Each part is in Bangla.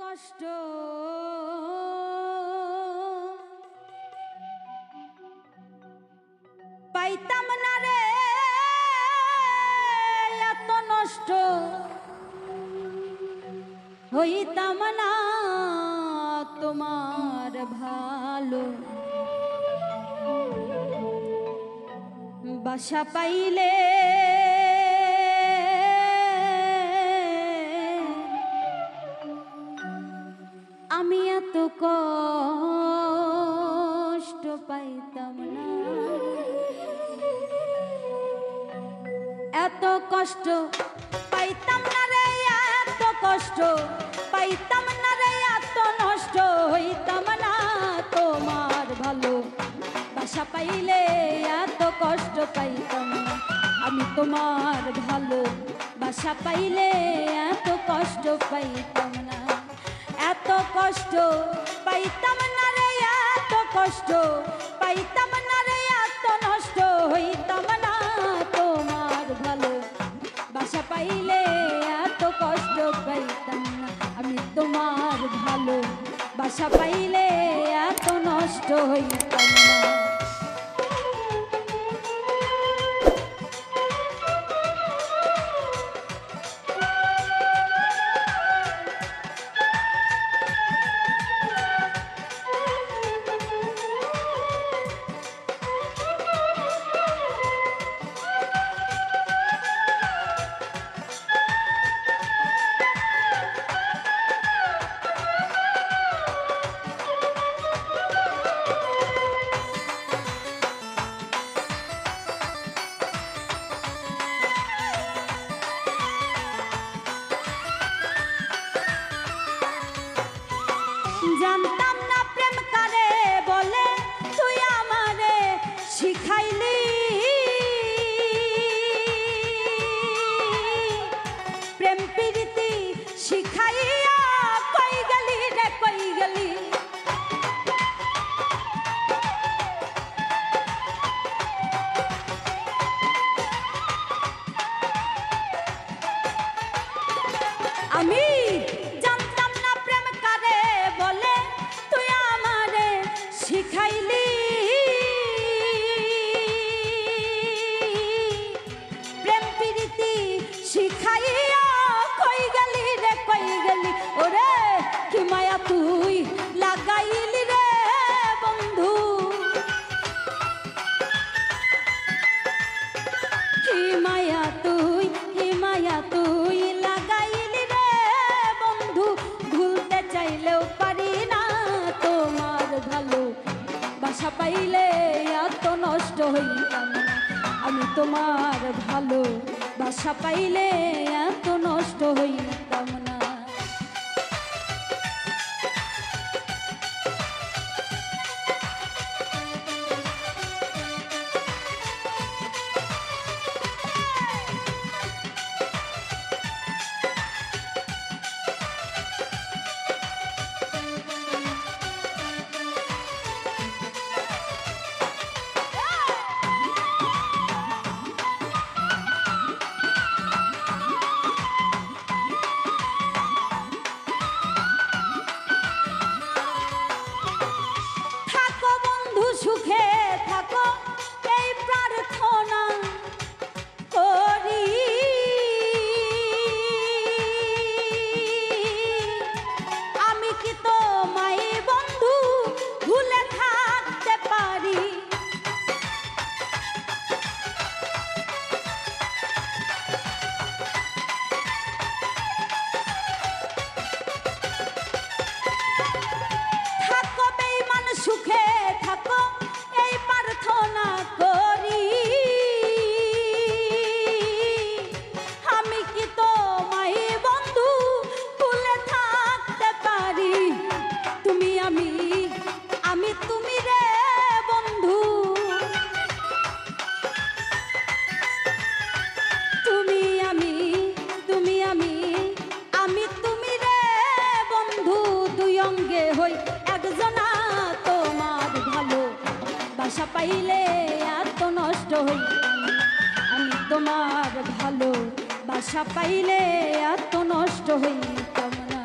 কষ্ট পাইতাম না রে, এত নষ্ট হইতাম না তোমার ভালো বাসা পাইলে আমি এত কষ্ট পাইতাম না, এত কষ্ট পাইতাম না রে, এত কষ্ট পাইতাম না রে, এত নষ্ট হইতাম না তোমার ভালো বাসা পাইলে এত কষ্ট পাইতাম না, আমি তোমার ভালো বাসা পাইলে এত কষ্ট পাইতাম না, এত কষ্ট পাইতাম না রে, এত কষ্ট পাইতাম না রে, এত নষ্ট হইতাম না তোমার ভালো বাসা পাইলে এত কষ্ট পাইতাম না, আমি তোমার ভালো বাসা পাইলে এত নষ্ট হইতাম না। জানতাম না প্রেম কারে বলে, তুই আমারে শিখাইলি, প্রেম প্রীতি শিখাইয়া কই গেলি রে, কই গেলি আমি শিখাইলি, প্রেম প্রীতি শিখাইয়া কই গেলি রে, কই গেলি ওরে, কি মায়া তুই লাগাইলি রে বন্ধু, কি মায়া তুই, কি মায়া তুই লাগাইলি রে বন্ধু, ভুলতে চাইলেও পারি না তোমার ভালো বাসা পাইলে এত নষ্ট হইতাম না, আমি তোমার ভালো বাসা পাইলে এত নষ্ট হইতাম না। সুখে থাকো এই প্রার্থনা করি, আমি কি তোমায় বন্ধু ভুলে থাকতে পারি, থাকো বেঈমান সুখে থাকো এই প্রার্থনা করি, আমি কি তোমায় বন্ধু ভুলে থাকতে পারি, তুমি আমি, আমি তুমি রে বন্ধু, তুমি আমি, তুমি আমি, আমি তুমি রে বন্ধু, দুই অঙ্গে হই একজনা তোমার ভালো বাসা পাইলে এত নষ্ট হইতাম না, আমি তোমার ভালো বাসা পাইলে এত নষ্ট হইতাম না।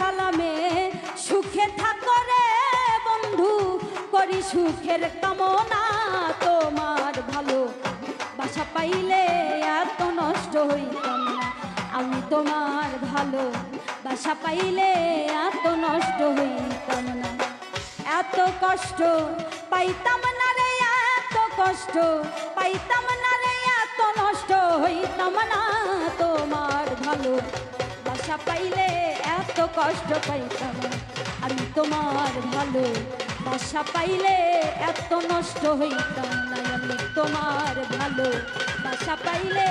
সালামে সুখে থাকো রে বন্ধু করি সুখের কামনা তোমার ভালো বাসা পাইলে এত নষ্ট হইতাম না আমি তোমার ভালো বাসা পাইলে এত নষ্ট হইতাম না এত কষ্ট পাইতাম না রে এত কষ্ট পাইতাম না রে এত নষ্ট হইতাম না তোমার ভালো বাসা পাইলে এত কষ্ট পাইতাম না আমি তোমার ভালো বাসা পাইলে এত নষ্ট হইতাম না আমি তোমার ভালো বাসা পাইলে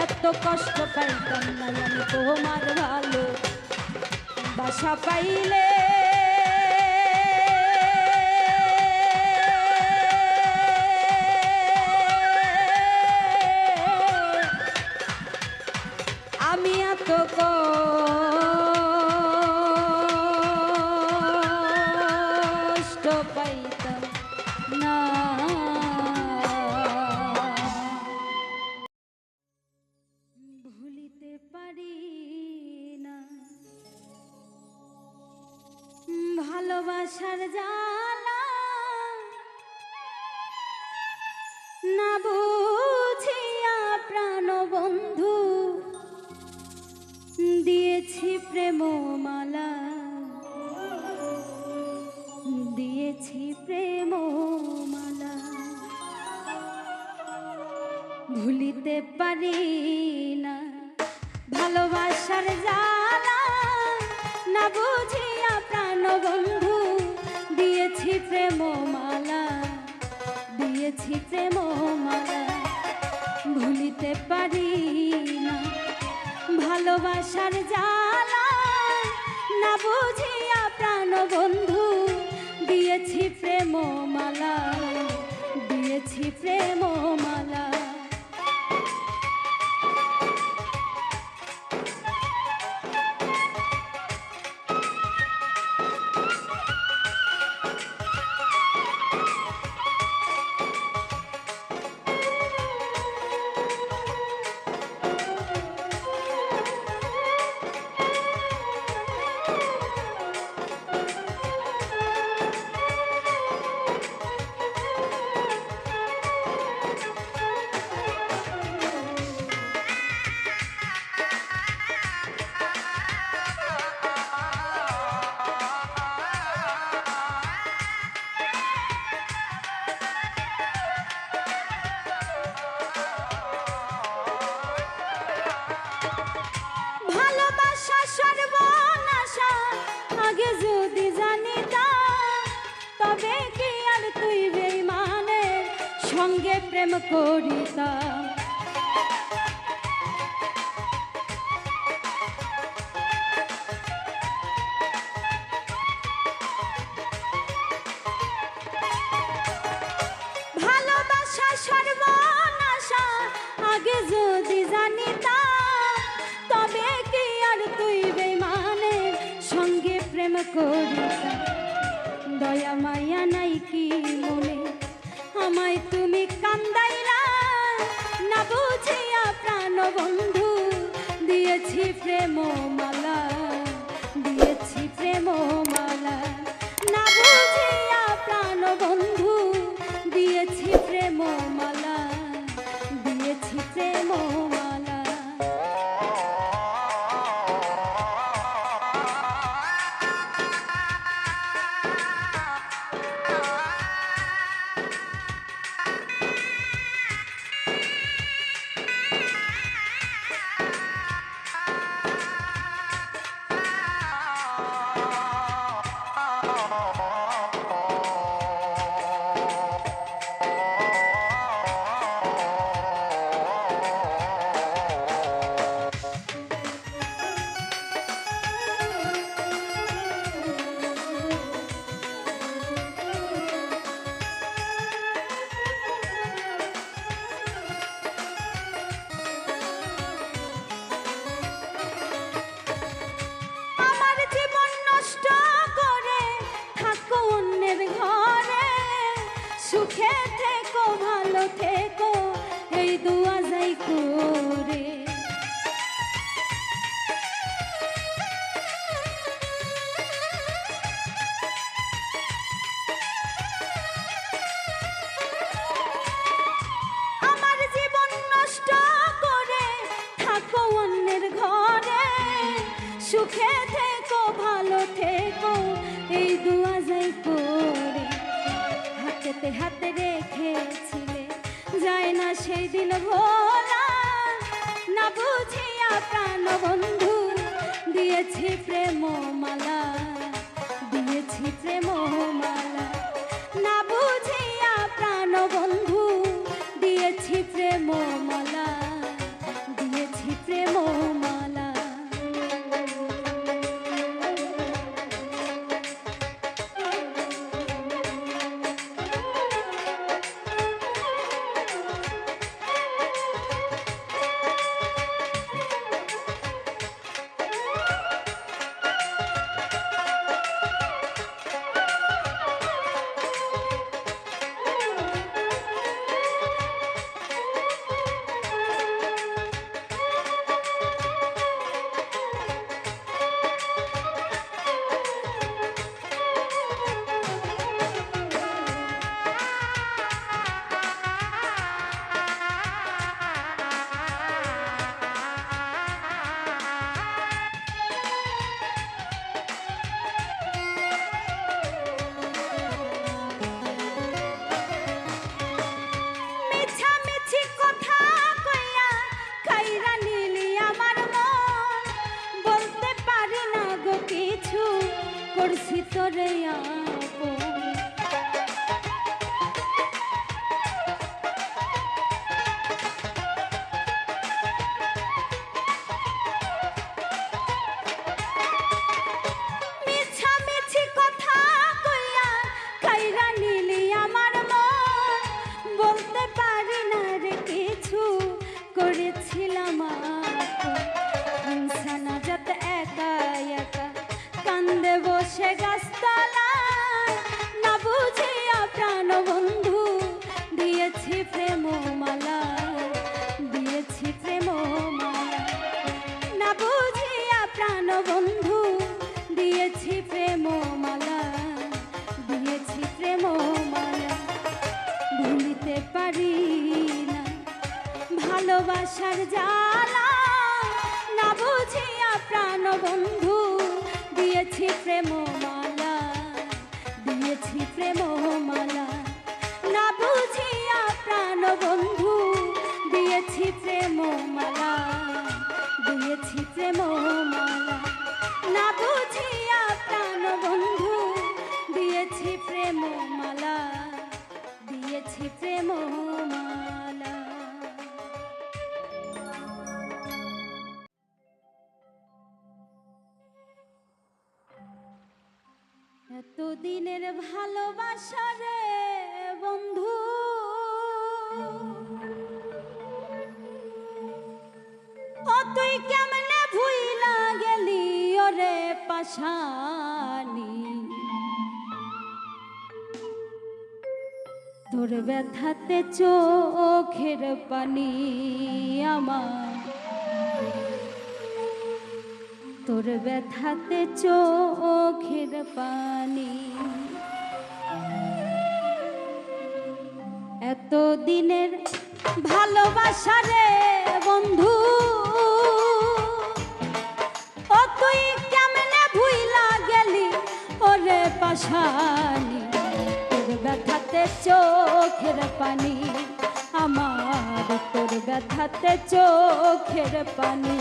এত কষ্ট পাইতাম না আমি তোমার ভালো বাসা পাইলে আমি এত কষ্ট পাইতাম না ভুলিতে পারি না ভালোবাসার জ্বালা না বুঝিয়া প্রাণ বন্ধু দিয়েছি প্রেমমালা দিয়েছি প্রেমমালা ভুলিতে পারি না ভালোবাসার জ্বালা না বুঝিয়া প্রাণ বন্ধু দিয়েছি প্রেমমালা দিয়েছি প্রেমমালা ভুলিতে পারি না ভালোবাসার জ্বালা না বুঝিয়া প্রাণ বন্ধু দিয়েছি প্রেমমালা দিয়েছি প্রেমমালা সর্বনাশা আগে যদি জানিতাম তবে কি আর তুই বেঈমানের সঙ্গে প্রেম করিতাম ভালোবাসা সর্বনাশা আগে যদি জানিতাম তবে কি আর তুই বেঈমানের সঙ্গে প্রেম করিতাম দয়া মায়া নাই কি মনে আমায় তুমি কান্দাইলা না বুঝিয়া প্রাণ বন্ধু দিয়েছি প্রেমমালা দিয়েছি প্রেমমালা না বুঝিয়া প্রাণ বন্ধু দিয়েছি প্রেমমালা দিয়েছি প্রেমমালা সুখে থেকো ভালো থেকো এই দুয়া যাই করে সুখে থেকো ভালো থেকো এই দুয়া যাই করে হাতেতে হাতে রেখেছিলে যায় না সেই দিন ভোলা না বুঝিয়া প্রাণ বন্ধু দিয়েছি প্রেম মালা দিয়েছি প্রেম মালা না বুঝিয়া প্রাণ বন্ধু দিয়েছি প্রেম মালা দিয়েছি প্রেম মালা করছি তোরে আপন মিছামিছি কথা কইয়া খাইরা নিলি আমার মন বলতে পারি না রে কিছু করেছিলাম ইনসানা যত একা একা কান্দে বসে গাছতলায় না বুঝিয়া প্রাণ বন্ধু দিয়েছি প্রেম মালা দিয়েছি প্রেম মালা না বুঝিয়া প্রাণ বন্ধু দিয়েছি প্রেম মালা দিয়েছি প্রেম মালা ভুলিতে পারি না ভালোবাসার জ্বালা না বুঝিয়া প্রাণ বন্ধু দিয়েছি প্রেম মালা দিয়েছি প্রেম মালা না বুঝিয়া প্রাণ বন্ধু দিয়েছি প্রেম মালা দিয়েছি প্রেম মালা না বুঝিয়া প্রাণ বন্ধু দিয়েছি প্রেম মালা দিয়েছি প্রেম মালা এতদিনের ভালোবাসা রে বন্ধু ও তুই কেমনে ভুইলা গেলি ওরে পাশানি তোর ব্যথাতে চোখের পানি আমার তোর ব্যথাতে চোখের পানি এতদিনের ভালোবাসা রে বন্ধু ও তুই কেমনে ভুইলা গেলি ওরে পাশানি তোর ব্যথাতে চোখের পানি আমার তোর ব্যথাতে চোখের পানি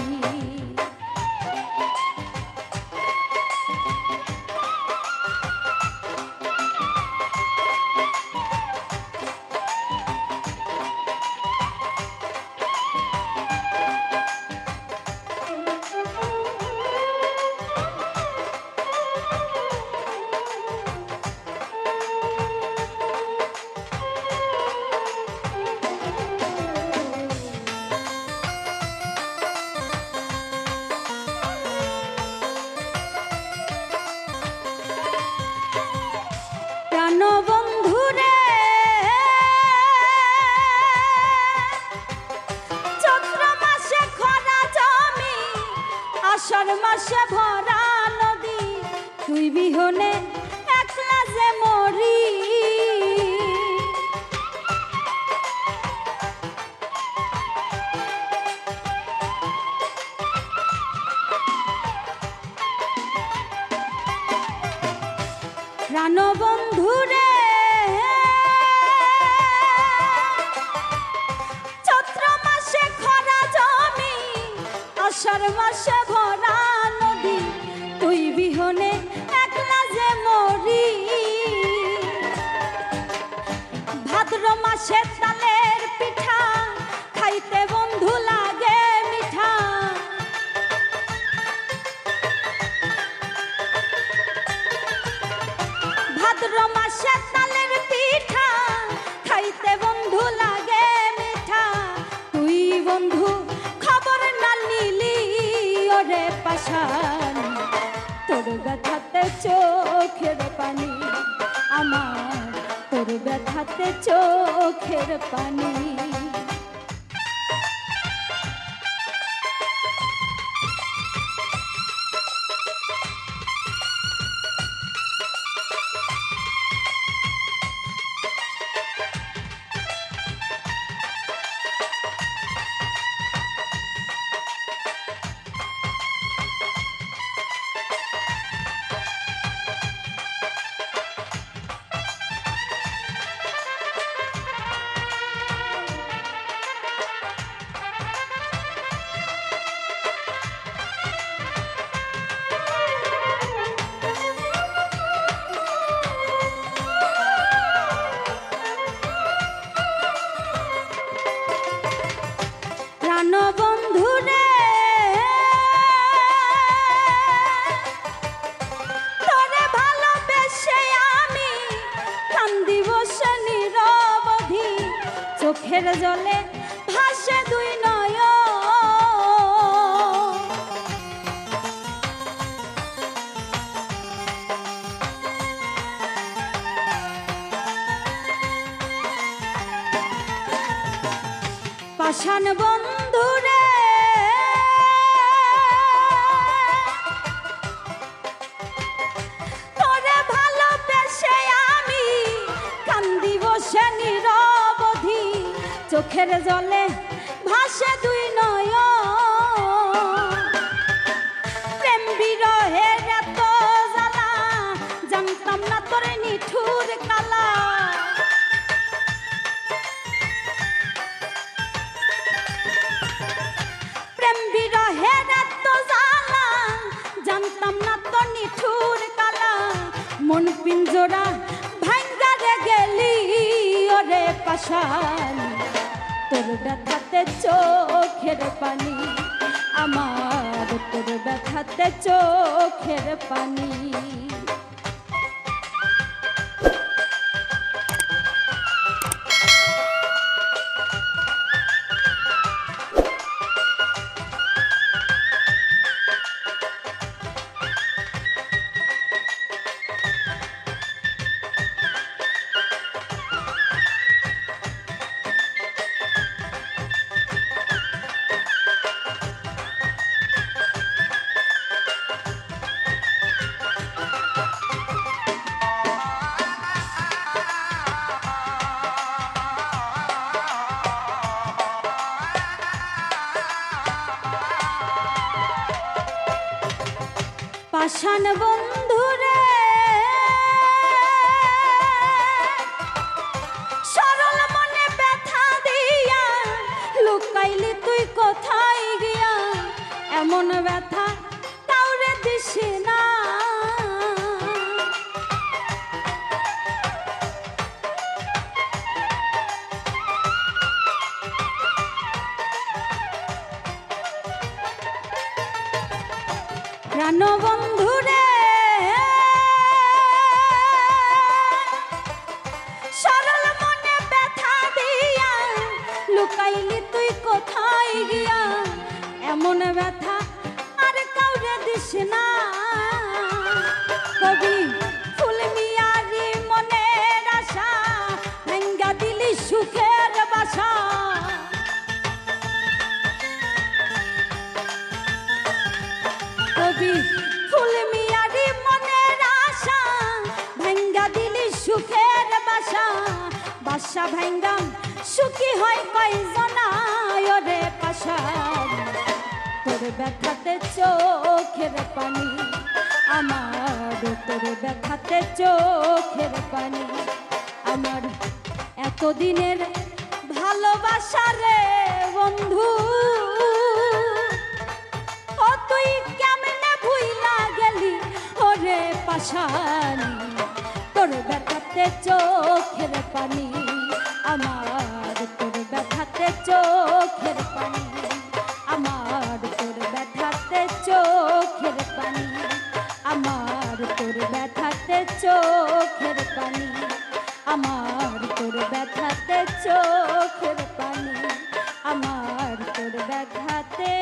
বন্ধুরে চৈত্র মাসে খরা জমি আষাঢ় মাসে ভরা নদী তুই বিহনে একলা যে মরি প্রাণবন্ধু রে চৈত্র মাসে খরা জমি আষাঢ় মাসে ভরা নদী তুই বিহনে একলা যে মরি ভাদ্র মাসে তালের পিঠা খাইতে বন্ধু লাগে মিঠা ভাদ্র মাসে তালের পিঠা খাইতে বন্ধু লাগে মিঠা তুই বন্ধু খবর না নিলি ওরে পাশান তোর ব্যথাতে চোখের পানি আমার তোর ব্যথাতে চোখের পানি প্রাণবন্ধু রে তোরে ভালোবেসে আমি কান্দি বসে নিরবধি চোখের জলে ভাসে দুই নয়ন পাষাণ বন্ধু রে তোরে ভালোবেসে আমি কান্দি বসে নিরবধি চোখের জলে ভাসে দুই নয়ন প্রেম বিরহের এত জ্বালা জানতাম না তোর নিঠুর কালা বিরহের এত জ্বালা জানতাম না তো নিঠুর কালা মন পিঞ্জরা ভাঙ্গা রে গেলি ওরে পাশান তোর ব্যথাতে চোখের পানি আমার তোর ব্যথাতে চোখের পানি পাষাণ বন্ধু রে সরল মনে ব্যথা দিয়া লুকাইলি তুই কোথায় গিয়া এমন ব্যথা কাউরে দিস না প্রাণবন্ধু রে সরল মনে ব্যথা দিয়া লুকাইলি তুই কোথায় গিয়া এমন ব্যথা আর কাউরে দিস না কবি ফুল মিয়ারি মনের আশা ভাঙ্গা দিলি সুখের বাসা কবি ফুল মিয়ারি মনের আশা ভাঙ্গা দিলি সুখের বাসা বাসা ভাঙ্গা সুখী হয় কয়জনা ওরে পাশান তোর ব্যথাতে চোখের পানি আমার তোর ব্যথাতে চোখের পানি। আমার এতদিনের ভালোবাসা রে বন্ধু, ও তুই কেমনে ভুইলা গেলি ওরে পাশানি। তোর ব্যথাতে চোখের পানি, আমার তোর ব্যথাতে চোখের পানি, আমার তোর ব্যথাতে চোখের পানি, আমার তোর ব্যথাতে চোখের পানি, আমার তোর ব্যথাতে চোখের পানি, আমার তোর ব্যথাতে